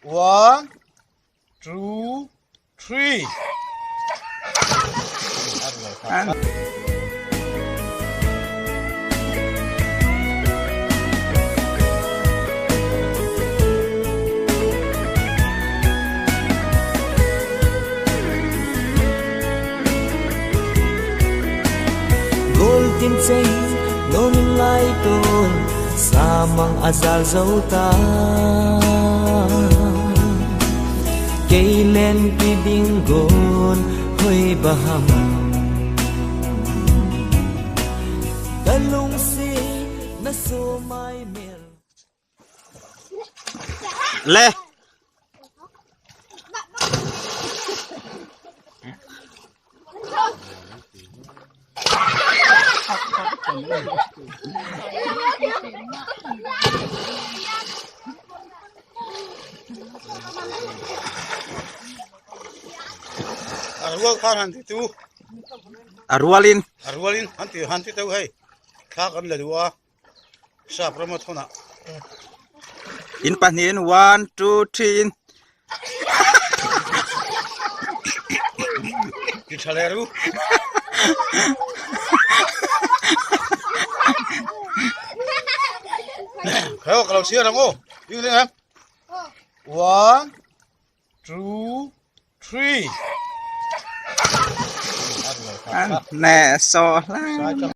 One, two, three. Golden chay nomin lai ton samang azal dấu ta cây len pi ding gon hoi baham dalung si na so mai mel Le. Arwal khan hanti tu. Arwalin Hanti tu hai. Khakan le dua. Sa promote hona. in panin 1 2 3 in Di chaleru. Khayo kalau sia rango. Ini em. 1 2 3. nè so la